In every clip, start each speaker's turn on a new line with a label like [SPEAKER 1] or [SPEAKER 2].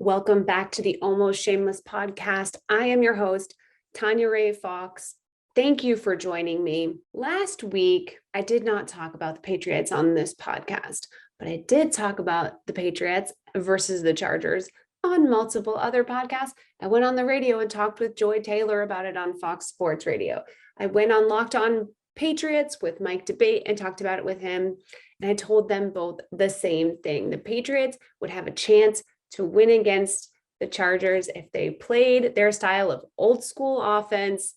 [SPEAKER 1] Welcome back to the Almost Shameless podcast. I am your host, Tanya Ray Fox. Thank you for joining me. Last week, I did not talk about the Patriots on this podcast, but I did talk about the Patriots versus the Chargers on multiple other podcasts. I went on the radio and talked with Joy Taylor about it on Fox Sports Radio. I went on Locked On Patriots with Mike Debate and talked about it with him. And I told them both the same thing. The Patriots would have a chance to win against the Chargers if they played their style of old school offense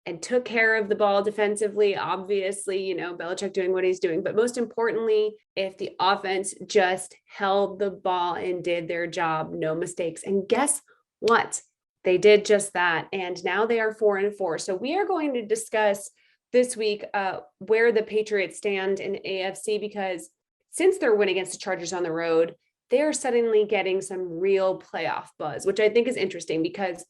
[SPEAKER 1] and took care of the ball defensively. Obviously, Belichick doing what he's doing, but most importantly, if the offense just held the ball and did their job, no mistakes. And guess what? They did just that. And now they are 4-4. So we are going to discuss this week where the Patriots stand in AFC, because since their win against the Chargers on the road, they are suddenly getting some real playoff buzz, which I think is interesting because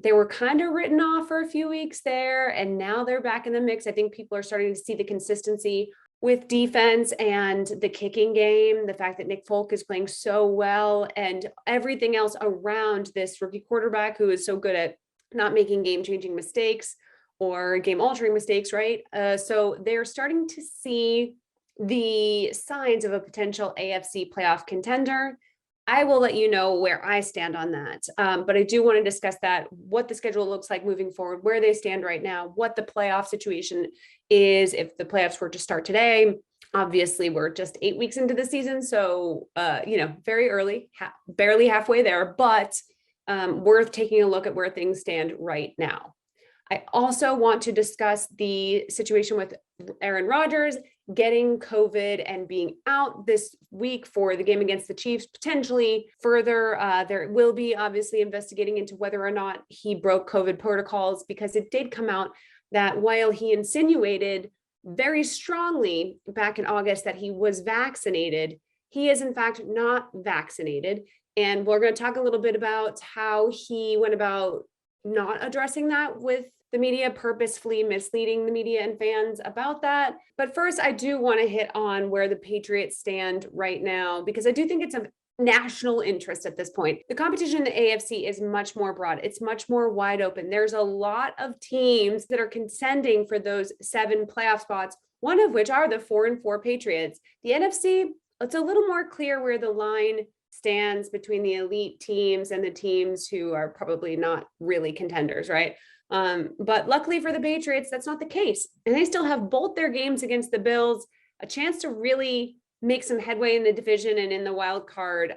[SPEAKER 1] they were kind of written off for a few weeks there, and now they're back in the mix. I think people are starting to see the consistency with defense and the kicking game, the fact that Nick Folk is playing so well, and everything else around this rookie quarterback who is so good at not making game-changing mistakes or game-altering mistakes, right? So they're starting to see the signs of a potential AFC playoff contender. I will let you know where I stand on that. But I do want to discuss that, what the schedule looks like moving forward, where they stand right now, what the playoff situation is if the playoffs were to start today. Obviously, we're just 8 weeks into the season, so very early, barely halfway there, but worth taking a look at where things stand right now. I also want to discuss the situation with Aaron Rodgers getting COVID and being out this week for the game against the Chiefs, potentially further. There will be obviously investigating into whether or not he broke COVID protocols, because it did come out that while he insinuated very strongly back in August that he was vaccinated, he is in fact not vaccinated. And we're going to talk a little bit about how he went about not addressing that with the media, purposefully misleading the media and fans about that. But first, I do want to hit on where the Patriots stand right now, because I do think it's of national interest at this point. The competition in the AFC is much more broad. It's much more wide open. There's a lot of teams that are contending for those 7 playoff spots, one of which are the 4-4 Patriots. The NFC, it's a little more clear where the line stands between the elite teams and the teams who are probably not really contenders, right? But luckily for the Patriots, that's not the case. And they still have both their games against the Bills, a chance to really make some headway in the division and in the wild card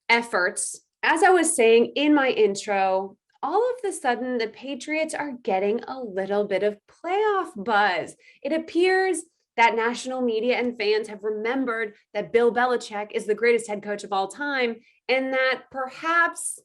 [SPEAKER 1] efforts. As I was saying in my intro, all of a sudden, the Patriots are getting a little bit of playoff buzz. It appears that national media and fans have remembered that Bill Belichick is the greatest head coach of all time, and that perhaps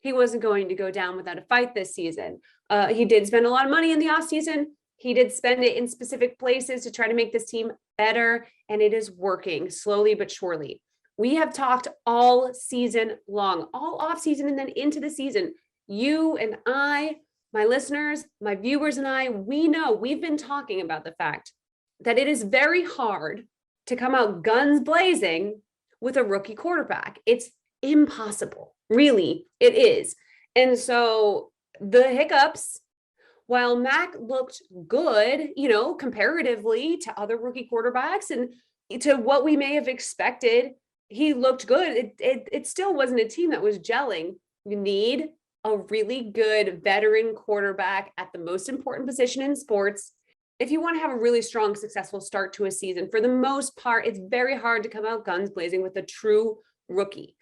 [SPEAKER 1] he wasn't going to go down without a fight this season. He did spend a lot of money in the offseason. He did spend it in specific places to try to make this team better, and it is working slowly but surely. We have talked all season long, all offseason and then into the season. You and I, my listeners, my viewers and I, we know we've been talking about the fact that it is very hard to come out guns blazing with a rookie quarterback. It's impossible. Really, it is. And so the hiccups, while Mac looked good, comparatively to other rookie quarterbacks and to what we may have expected, he looked good. It still wasn't a team that was gelling. You need a really good veteran quarterback at the most important position in sports if you want to have a really strong, successful start to a season. For the most part, it's very hard to come out guns blazing with a true rookie.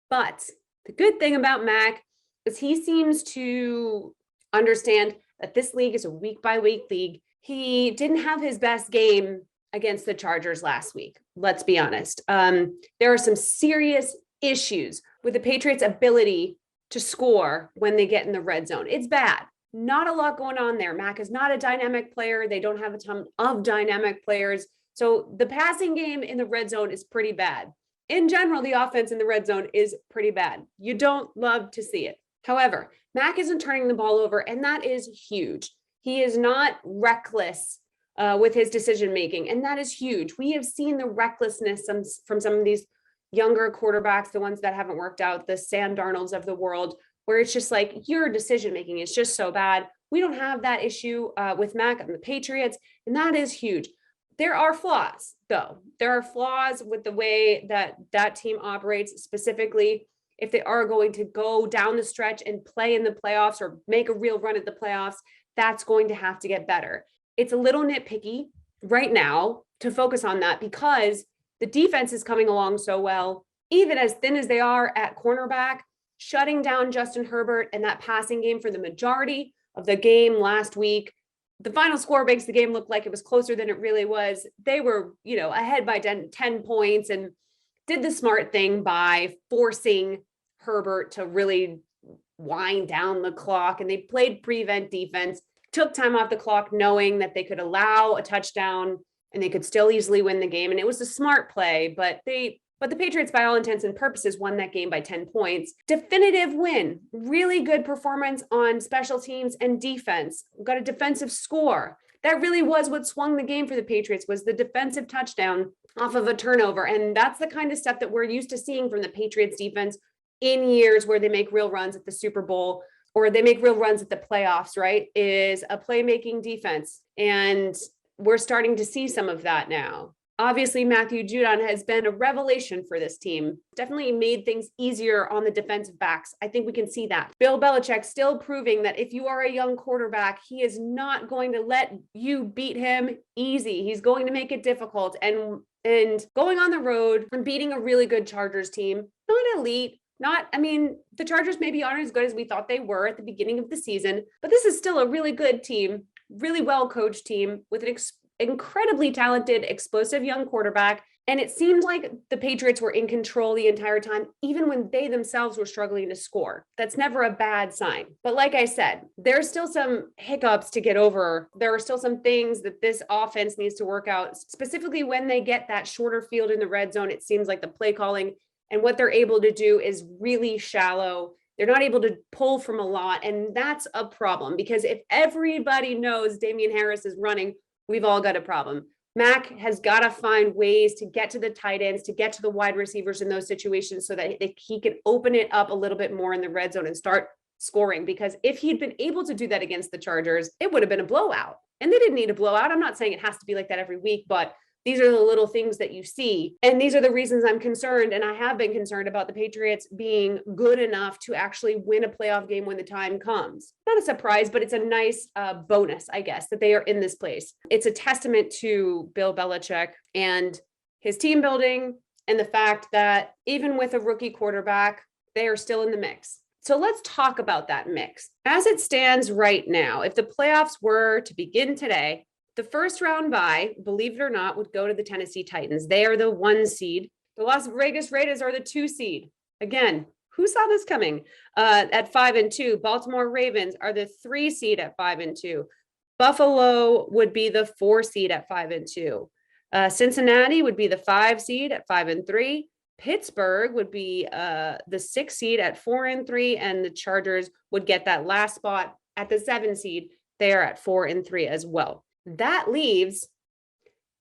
[SPEAKER 1] But the good thing about Mac is he seems to understand that this league is a week-by-week league. He didn't have his best game against the Chargers last week. Let's be honest. There are some serious issues with the Patriots' ability to score when they get in the red zone. It's bad. Not a lot going on there. Mac is not a dynamic player. They don't have a ton of dynamic players. So the passing game in the red zone is pretty bad. In general, the offense in the red zone is pretty bad. You don't love to see it. However, Mac isn't turning the ball over, and that is huge. He is not reckless with his decision-making, and that is huge. We have seen the recklessness from some of these younger quarterbacks, the ones that haven't worked out, the Sam Darnolds of the world, where it's just like your decision-making is just so bad. We don't have that issue with Mac and the Patriots, and that is huge. There are flaws, though. There are flaws with the way that that team operates, specifically if they are going to go down the stretch and play in the playoffs or make a real run at the playoffs. That's going to have to get better. It's a little nitpicky right now to focus on that because the defense is coming along so well, even as thin as they are at cornerback, shutting down Justin Herbert and that passing game for the majority of the game last week. The final score makes the game look like it was closer than it really was. They were, ahead by 10 points and did the smart thing by forcing Herbert to really wind down the clock. And they played prevent defense, took time off the clock, knowing that they could allow a touchdown and they could still easily win the game. And it was a smart play, but the Patriots, by all intents and purposes, won that game by 10 points. Definitive win. Really good performance on special teams and defense. Got a defensive score. That really was what swung the game for the Patriots, was the defensive touchdown off of a turnover. And that's the kind of stuff that we're used to seeing from the Patriots defense in years where they make real runs at the Super Bowl or they make real runs at the playoffs, right? Is a playmaking defense. And we're starting to see some of that now. Obviously, Matthew Judon has been a revelation for this team. Definitely made things easier on the defensive backs. I think we can see that. Bill Belichick still proving that if you are a young quarterback, he is not going to let you beat him easy. He's going to make it difficult. And going on the road and beating a really good Chargers team, not elite, the Chargers maybe aren't as good as we thought they were at the beginning of the season, but this is still a really good team, really well-coached team with an incredibly talented, explosive young quarterback. And it seemed like the Patriots were in control the entire time, even when they themselves were struggling to score. That's never a bad sign. But like I said, there's still some hiccups to get over. There are still some things that this offense needs to work out, specifically when they get that shorter field in the red zone. It seems like the play calling and what they're able to do is really shallow. They're not able to pull from a lot. And that's a problem because if everybody knows Damian Harris is running, we've all got a problem. Mac has got to find ways to get to the tight ends, to get to the wide receivers in those situations so that he can open it up a little bit more in the red zone and start scoring. Because if he'd been able to do that against the Chargers, it would have been a blowout. And they didn't need a blowout. I'm not saying it has to be like that every week, but these are the little things that you see. And these are the reasons I'm concerned. And I have been concerned about the Patriots being good enough to actually win a playoff game when the time comes. Not a surprise, but it's a nice bonus, I guess, that they are in this place. It's a testament to Bill Belichick and his team building and the fact that even with a rookie quarterback, they are still in the mix. So let's talk about that mix. As it stands right now, if the playoffs were to begin today, the first round bye, believe it or not, would go to the Tennessee Titans. They are the 1 seed. The Las Vegas Raiders are the 2 seed. Again, who saw this coming? At 5-2, Baltimore Ravens are the 3 seed at 5-2. Buffalo would be the 4 seed at 5-2. Cincinnati would be the 5 seed at 5-3. Pittsburgh would be the 6 seed at 4-3, and the Chargers would get that last spot at the 7 seed. They are at 4-3 as well. That leaves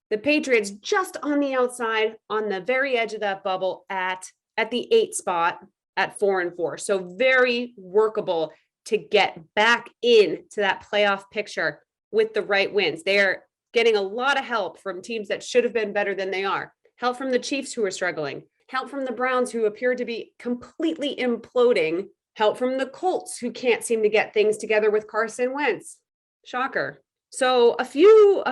[SPEAKER 1] the Patriots just on the outside, on the very edge of that bubble at the 8 spot at 4-4. So very workable to get back into that playoff picture with the right wins. They're getting a lot of help from teams that should have been better than they are. Help from the Chiefs, who are struggling. Help from the Browns, who appear to be completely imploding. Help from the Colts, who can't seem to get things together with Carson Wentz. Shocker. So a few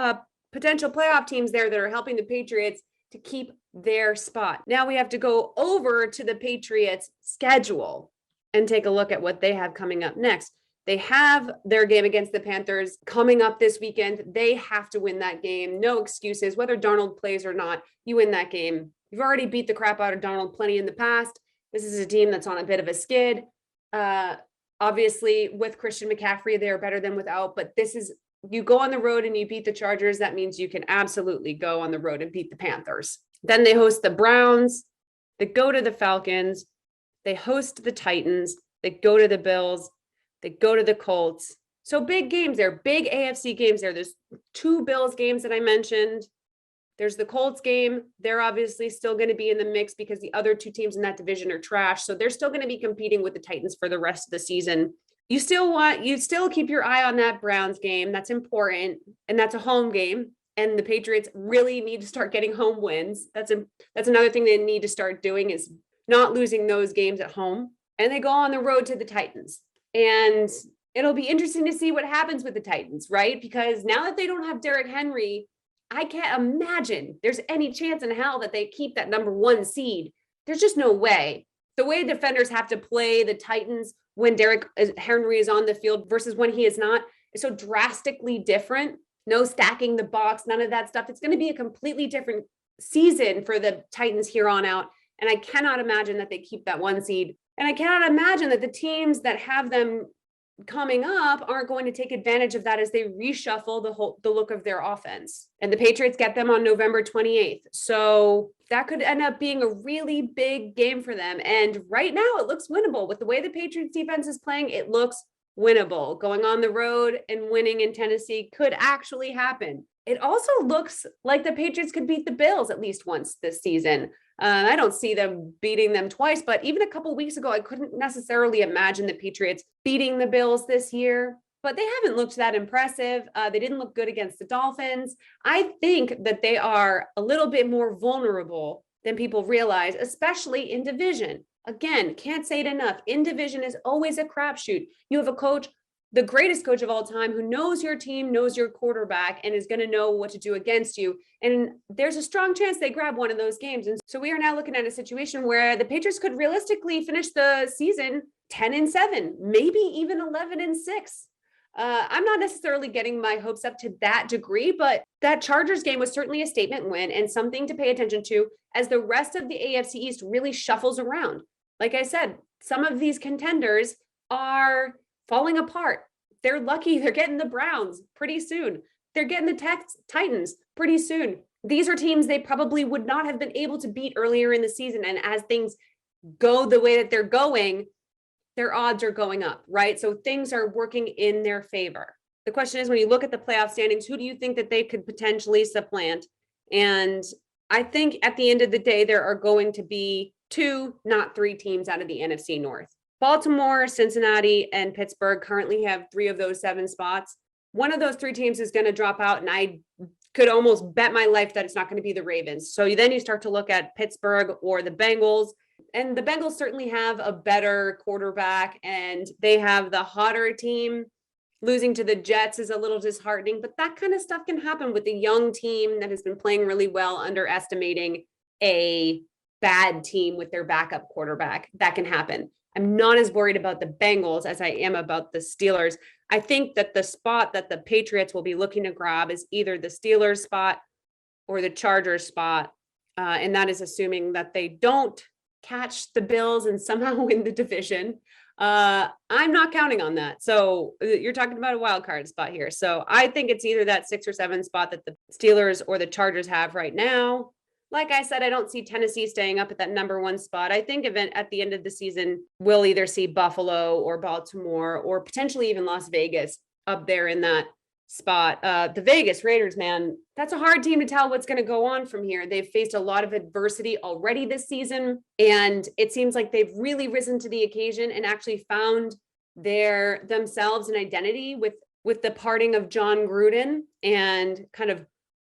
[SPEAKER 1] potential playoff teams there that are helping the Patriots to keep their spot. Now we have to go over to the Patriots' schedule and take a look at what they have coming up next. They have their game against the Panthers coming up this weekend. They have to win that game. No excuses. Whether Darnold plays or not, you win that game. You've already beat the crap out of Darnold plenty in the past. This is a team that's on a bit of a skid. Obviously, with Christian McCaffrey, they're better than without, but you go on the road and you beat the Chargers. That means you can absolutely go on the road and beat the Panthers. Then they host the Browns. They go to the Falcons. They host the Titans. They go to the Bills. They go to the Colts. So big games there, big AFC games there. There's 2 Bills games that I mentioned. There's the Colts game. They're obviously still going to be in the mix because the other two teams in that division are trash. So they're still going to be competing with the Titans for the rest of the season. You still keep your eye on that Browns game. That's important. And that's a home game. And the Patriots really need to start getting home wins. That's another thing they need to start doing, is not losing those games at home. And they go on the road to the Titans. And it'll be interesting to see what happens with the Titans, right? Because now that they don't have Derrick Henry, I can't imagine there's any chance in hell that they keep that number 1 seed. There's just no way. The way defenders have to play the Titans when Derrick Henry is on the field versus when he is not is so drastically different. No stacking the box, none of that stuff. It's going to be a completely different season for the Titans here on out. And I cannot imagine that they keep that 1 seed. And I cannot imagine that the teams that have them coming up aren't going to take advantage of that as they reshuffle the look of their offense. And the Patriots get them on November 28th. So that could end up being a really big game for them. And right now it looks winnable. With the way the Patriots defense is playing, it looks winnable. Going on the road and winning in Tennessee could actually happen. It also looks like the Patriots could beat the Bills at least once this season. I don't see them beating them twice, but even a couple of weeks ago, I couldn't necessarily imagine the Patriots beating the Bills this year, but they haven't looked that impressive. They didn't look good against the Dolphins. I think that they are a little bit more vulnerable than people realize, especially in division. Again, can't say it enough. In division is always a crapshoot. You have a coach, the greatest coach of all time, who knows your team, knows your quarterback, and is going to know what to do against you. And there's a strong chance they grab one of those games. And so we are now looking at a situation where the Patriots could realistically finish the season 10-7, maybe even 11-6. I'm not necessarily getting my hopes up to that degree, but that Chargers game was certainly a statement win and something to pay attention to as the rest of the AFC East really shuffles around. Like I said, some of these contenders are falling apart. They're lucky they're getting the Browns pretty soon. They're getting the Titans pretty soon. These are teams they probably would not have been able to beat earlier in the season. And as things go the way that they're going, their odds are going up, right? So things are working in their favor. The question is, when you look at the playoff standings, who do you think that they could potentially supplant? And I think at the end of the day, there are going to be 2, not 3 teams out of the NFC North. Baltimore, Cincinnati, and Pittsburgh currently have 3 of those 7 spots. One of those 3 teams is going to drop out, and I could almost bet my life that it's not going to be the Ravens. So then you start to look at Pittsburgh or the Bengals, and the Bengals certainly have a better quarterback, and they have the hotter team. Losing to the Jets is a little disheartening, but that kind of stuff can happen with a young team that has been playing really well, underestimating a bad team with their backup quarterback. That can happen. I'm not as worried about the Bengals as I am about the Steelers. I think that the spot that the Patriots will be looking to grab is either the Steelers spot or the Chargers spot. And that is assuming that they don't catch the Bills and somehow win the division. I'm not counting on that. So you're talking about a wild card spot here. So I think it's either that 6 or 7 spot that the Steelers or the Chargers have right now. Like I said, I don't see Tennessee staying up at that number 1 spot. I think at the end of the season, we'll either see Buffalo or Baltimore or potentially even Las Vegas up there in that spot. The Vegas Raiders, man, that's a hard team to tell what's going to go on from here. They've faced a lot of adversity already this season, and it seems like they've really risen to the occasion and actually found themselves an identity with the parting of John Gruden and kind of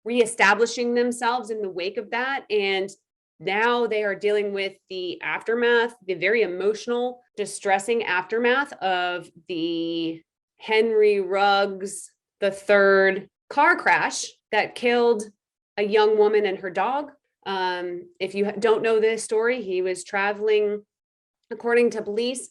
[SPEAKER 1] reestablishing themselves in the wake of that. And now they are dealing with the aftermath, the very emotional, distressing aftermath of the Henry Ruggs III car crash that killed a young woman and her dog. If you don't know this story, he was traveling, according to police,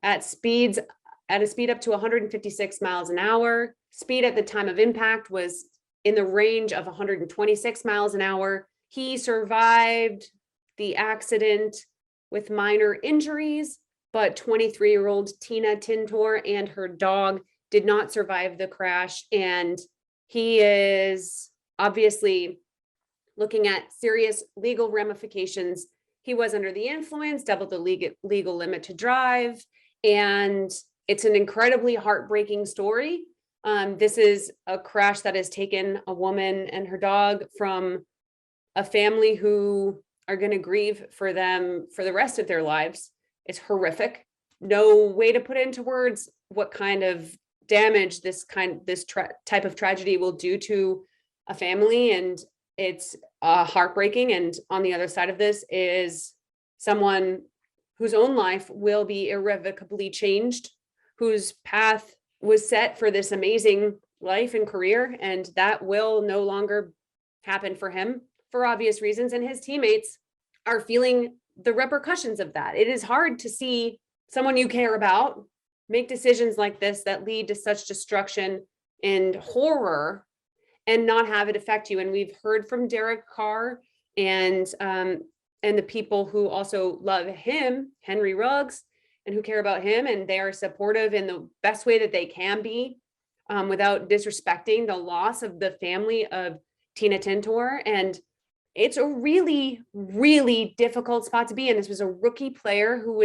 [SPEAKER 1] at a speed up to 156 miles an hour. Speed at the time of impact was in the range of 126 miles an hour. He survived the accident with minor injuries, but 23-year-old Tina Tintor and her dog did not survive the crash. And he is obviously looking at serious legal ramifications. He was under the influence, doubled the legal limit to drive. And it's an incredibly heartbreaking story. This is a crash that has taken a woman and her dog from a family who are going to grieve for them for the rest of their lives. It's horrific. No way to put into words what kind of damage this type of tragedy will do to a family. And it's heartbreaking. And on the other side of this is someone whose own life will be irrevocably changed, whose path was set for this amazing life and career, and that will no longer happen for him for obvious reasons. And his teammates are feeling the repercussions of that. It is hard to see someone you care about make decisions like this that lead to such destruction and horror and not have it affect you. And we've heard from Derek Carr and the people who also love him, Henry Ruggs, and who care about him, and they are supportive in the best way that they can be, without disrespecting the loss of the family of Tina Tintor. And it's a really, really difficult spot to be in. This was a rookie player who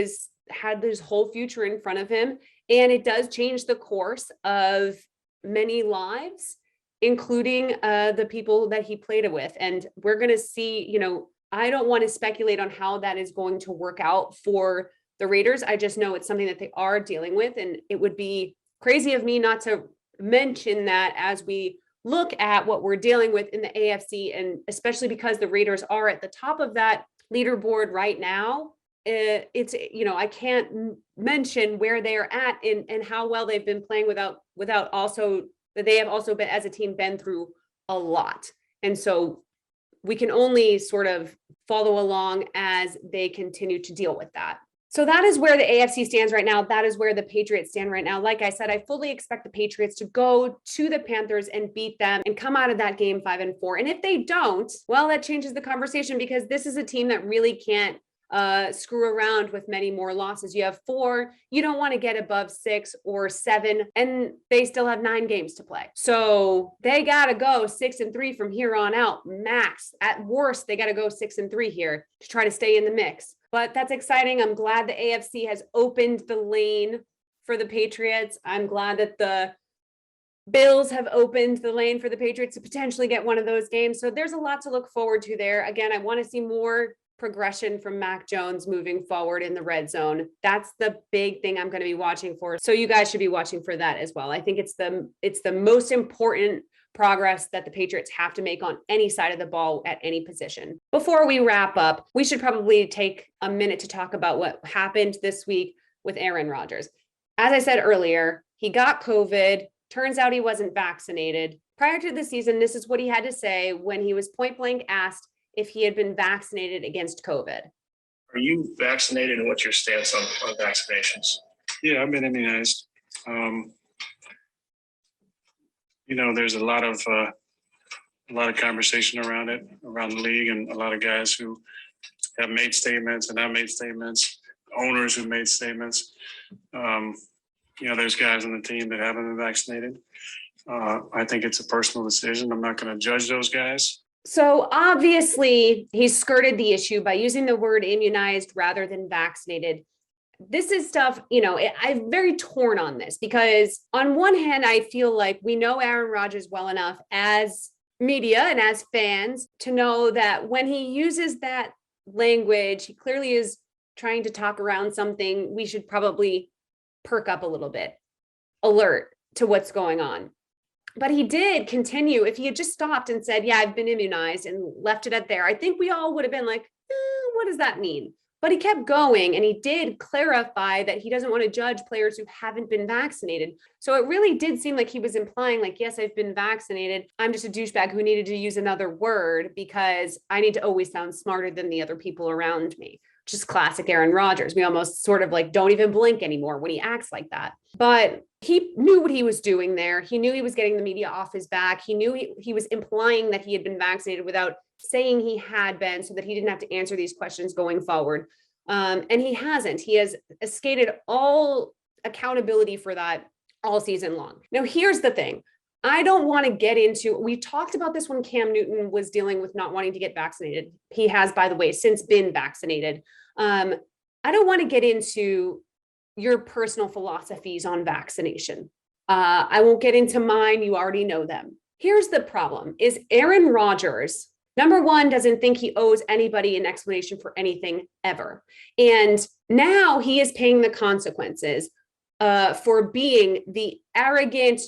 [SPEAKER 1] had his whole future in front of him, and it does change the course of many lives, including the people that he played it with. And we're going to see, I don't want to speculate on how that is going to work out for the Raiders. I just know it's something that they are dealing with, and it would be crazy of me not to mention that as we look at what we're dealing with in the AFC, and especially because the Raiders are at the top of that leaderboard right now. It's, I can't mention where they are at and how well they've been playing without also that they have also been, as a team, been through a lot. And so we can only sort of follow along as they continue to deal with that. So that is where the AFC stands right now. That is where the Patriots stand right now. Like I said, I fully expect the Patriots to go to the Panthers and beat them and come out of that game 5-4. And if they don't, well, that changes the conversation, because this is a team that really can't screw around with many more losses. You have 4, you don't want to get above 6 or 7, and they still have 9 games to play. So they got to go 6-3 from here on out, max. At worst, they got to go 6-3 here to try to stay in the mix. But that's exciting. I'm glad the AFC has opened the lane for the Patriots. I'm glad that the Bills have opened the lane for the Patriots to potentially get one of those games. So there's a lot to look forward to there. Again, I want to see more progression from Mac Jones moving forward in the red zone. That's the big thing I'm going to be watching for. So you guys should be watching for that as well. I think it's the most important progress that the Patriots have to make on any side of the ball at any position. Before we wrap up, we should probably take a minute to talk about what happened this week with Aaron Rodgers. As I said earlier, he got COVID. Turns out he wasn't vaccinated. Prior to the season, this is what he had to say when he was point blank asked if he had been vaccinated against COVID.
[SPEAKER 2] Are you vaccinated, and what's your stance on vaccinations?
[SPEAKER 3] Yeah, I've been immunized. There's a lot of conversation around it, around the league, and a lot of guys who have made statements and I've made statements, owners who made statements. There's guys on the team that haven't been vaccinated. I think it's a personal decision. I'm not going to judge those guys.
[SPEAKER 1] So obviously he's skirted the issue by using the word immunized rather than vaccinated. This is stuff, I'm very torn on this, because on one hand, I feel like we know Aaron Rodgers well enough as media and as fans to know that when he uses that language, he clearly is trying to talk around something. We should probably perk up a little bit, alert to what's going on. But he did continue. If he had just stopped and said, yeah, I've been immunized, and left it at there, I think we all would have been like, what does that mean? But he kept going, and he did clarify that he doesn't want to judge players who haven't been vaccinated. So it really did seem like he was implying, like, yes, I've been vaccinated. I'm just a douchebag who needed to use another word because I need to always sound smarter than the other people around me, which is classic Aaron Rodgers. We almost sort of like don't even blink anymore when he acts like that. But he knew what he was doing there. He knew he was getting the media off his back. He knew he was implying that he had been vaccinated without saying he had been, so that he didn't have to answer these questions going forward. And he hasn't. He has escaped all accountability for that all season long. Now, here's the thing. I don't want to get into, we talked about this when Cam Newton was dealing with not wanting to get vaccinated. He has, by the way, since been vaccinated. I don't want to get into your personal philosophies on vaccination. I won't get into mine. You already know them. Here's the problem is Aaron Rodgers Number one, doesn't think he owes anybody an explanation for anything ever. And now he is paying the consequences for being the arrogant,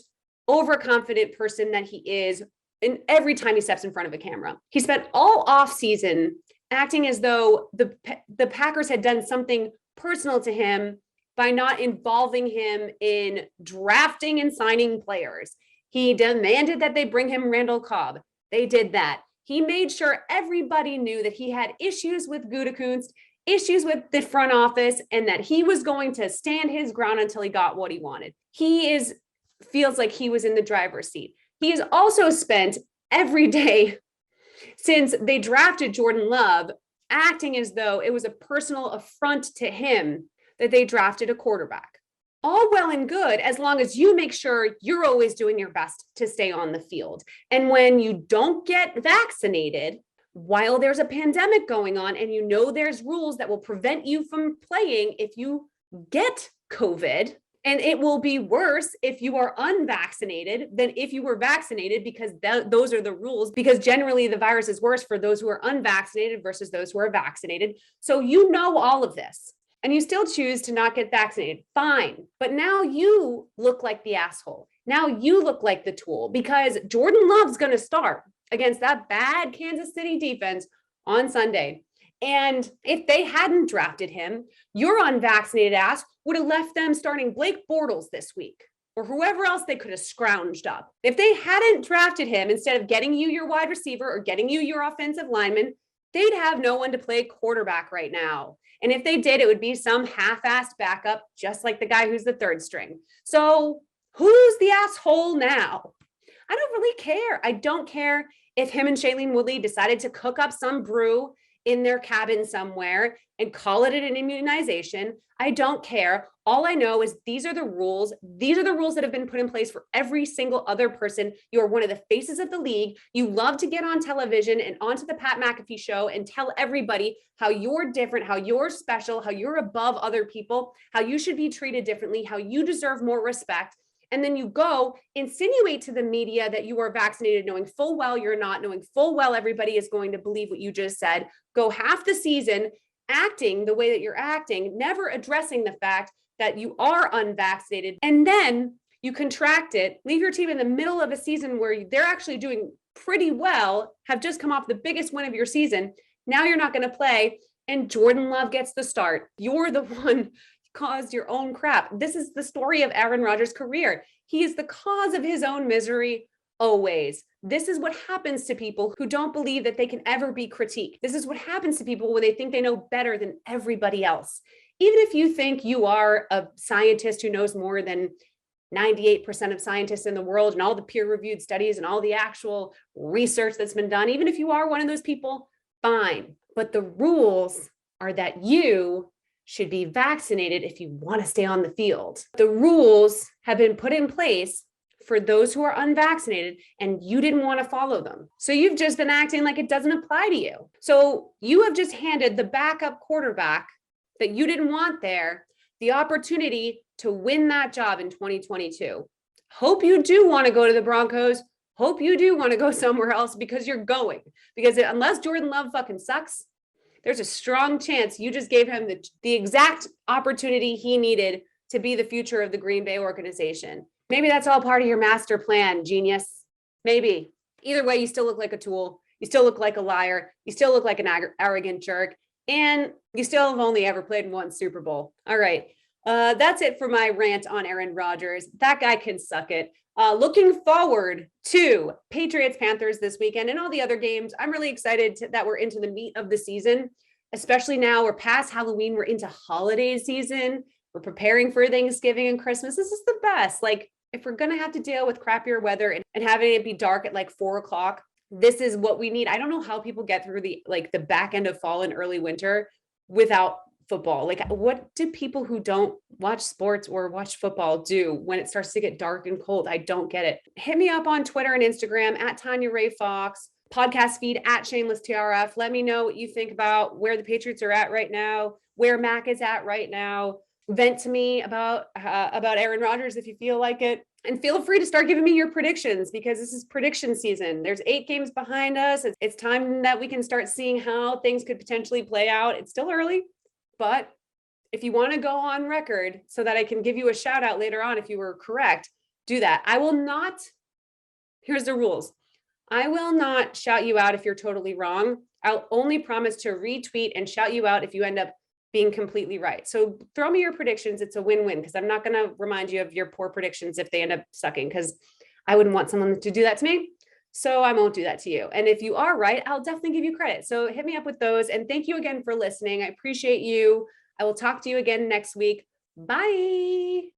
[SPEAKER 1] overconfident person that he is. And every time he steps in front of a camera, he spent all off season acting as though the Packers had done something personal to him by not involving him in drafting and signing players. He demanded that they bring him Randall Cobb. They did that. He made sure everybody knew that he had issues with Gutekunst, issues with the front office, and that he was going to stand his ground until he got what he wanted. Feels like he was in the driver's seat. He has also spent every day since they drafted Jordan Love acting as though it was a personal affront to him that they drafted a quarterback. All well and good, as long as you make sure you're always doing your best to stay on the field. And when you don't get vaccinated, while there's a pandemic going on, and you know there's rules that will prevent you from playing if you get COVID, and it will be worse if you are unvaccinated than if you were vaccinated, because those are the rules, because generally the virus is worse for those who are unvaccinated versus those who are vaccinated. So you know all of this, and you still choose to not get vaccinated, fine. But now you look like the asshole. Now you look like the tool, because Jordan Love's going to start against that bad Kansas City defense on Sunday. And if they hadn't drafted him, your unvaccinated ass would have left them starting Blake Bortles this week, or whoever else they could have scrounged up. If they hadn't drafted him, instead of getting you your wide receiver or getting you your offensive lineman, they'd have no one to play quarterback right now. And if they did, it would be some half-assed backup, just like the guy who's the third string. So who's the asshole now? I don't really care. I don't care if him and Shailene Woodley decided to cook up some brew in their cabin somewhere and call it an immunization. I don't care. All I know is these are the rules. These are the rules that have been put in place for every single other person. You are one of the faces of the league. You love to get on television and onto the Pat McAfee show and tell everybody how you're different, how you're special, how you're above other people, how you should be treated differently, how you deserve more respect. And then you go insinuate to the media that you are vaccinated, knowing full well you're not, knowing full well everybody is going to believe what you just said. Go half the season acting the way that you're acting, never addressing the fact that you are unvaccinated. And then you contract it, leave your team in the middle of a season where they're actually doing pretty well, have just come off the biggest win of your season. Now you're not going to play, and Jordan Love gets the start. You're the one caused your own crap. This is the story of Aaron Rodgers' career. He is the cause of his own misery always. This is what happens to people who don't believe that they can ever be critiqued. This is what happens to people when they think they know better than everybody else. Even if you think you are a scientist who knows more than 98% of scientists in the world and all the peer-reviewed studies and all the actual research that's been done, even if you are one of those people, fine. But the rules are that you should be vaccinated if you want to stay on the field. The rules have been put in place for those who are unvaccinated, and you didn't want to follow them. So you've just been acting like it doesn't apply to you. So you have just handed the backup quarterback that you didn't want there the opportunity to win that job in 2022. Hope you do want to go to the Broncos. Hope you do want to go somewhere else, because you're going. Because unless Jordan Love fucking sucks, there's a strong chance you just gave him the exact opportunity he needed to be the future of the Green Bay organization. Maybe that's all part of your master plan, genius. Maybe. Either way, you still look like a tool. You still look like a liar. You still look like an arrogant jerk. And you still have only ever played in one Super Bowl. All right. That's it for my rant on Aaron Rodgers. That guy can suck it. Looking forward to Patriots Panthers this weekend and all the other games. I'm really excited that we're into the meat of the season, especially now we're past Halloween. We're into holiday season. We're preparing for Thanksgiving and Christmas. This is the best. Like, if we're going to have to deal with crappier weather and having it be dark at like 4:00, this is what we need. I don't know how people get through the back end of fall and early winter without football. Like, what do people who don't watch sports or watch football do when it starts to get dark and cold? I don't get it. Hit me up on Twitter and Instagram at Tanya Ray Fox, podcast feed at Shameless TRF. Let me know what you think about where the Patriots are at right now, where Mac is at right now. vent to me about Aaron Rodgers if you feel like it. And feel free to start giving me your predictions because this is prediction season. There's 8 games behind us. It's time that we can start seeing how things could potentially play out. It's still early, but if you want to go on record so that I can give you a shout out later on if you were correct, do that. I will not, here's the rules. I will not shout you out if you're totally wrong. I'll only promise to retweet and shout you out if you end up being completely right. So throw me your predictions. It's a win-win because I'm not going to remind you of your poor predictions if they end up sucking because I wouldn't want someone to do that to me. So I won't do that to you. And if you are right, I'll definitely give you credit. So hit me up with those. And thank you again for listening. I appreciate you. I will talk to you again next week. Bye.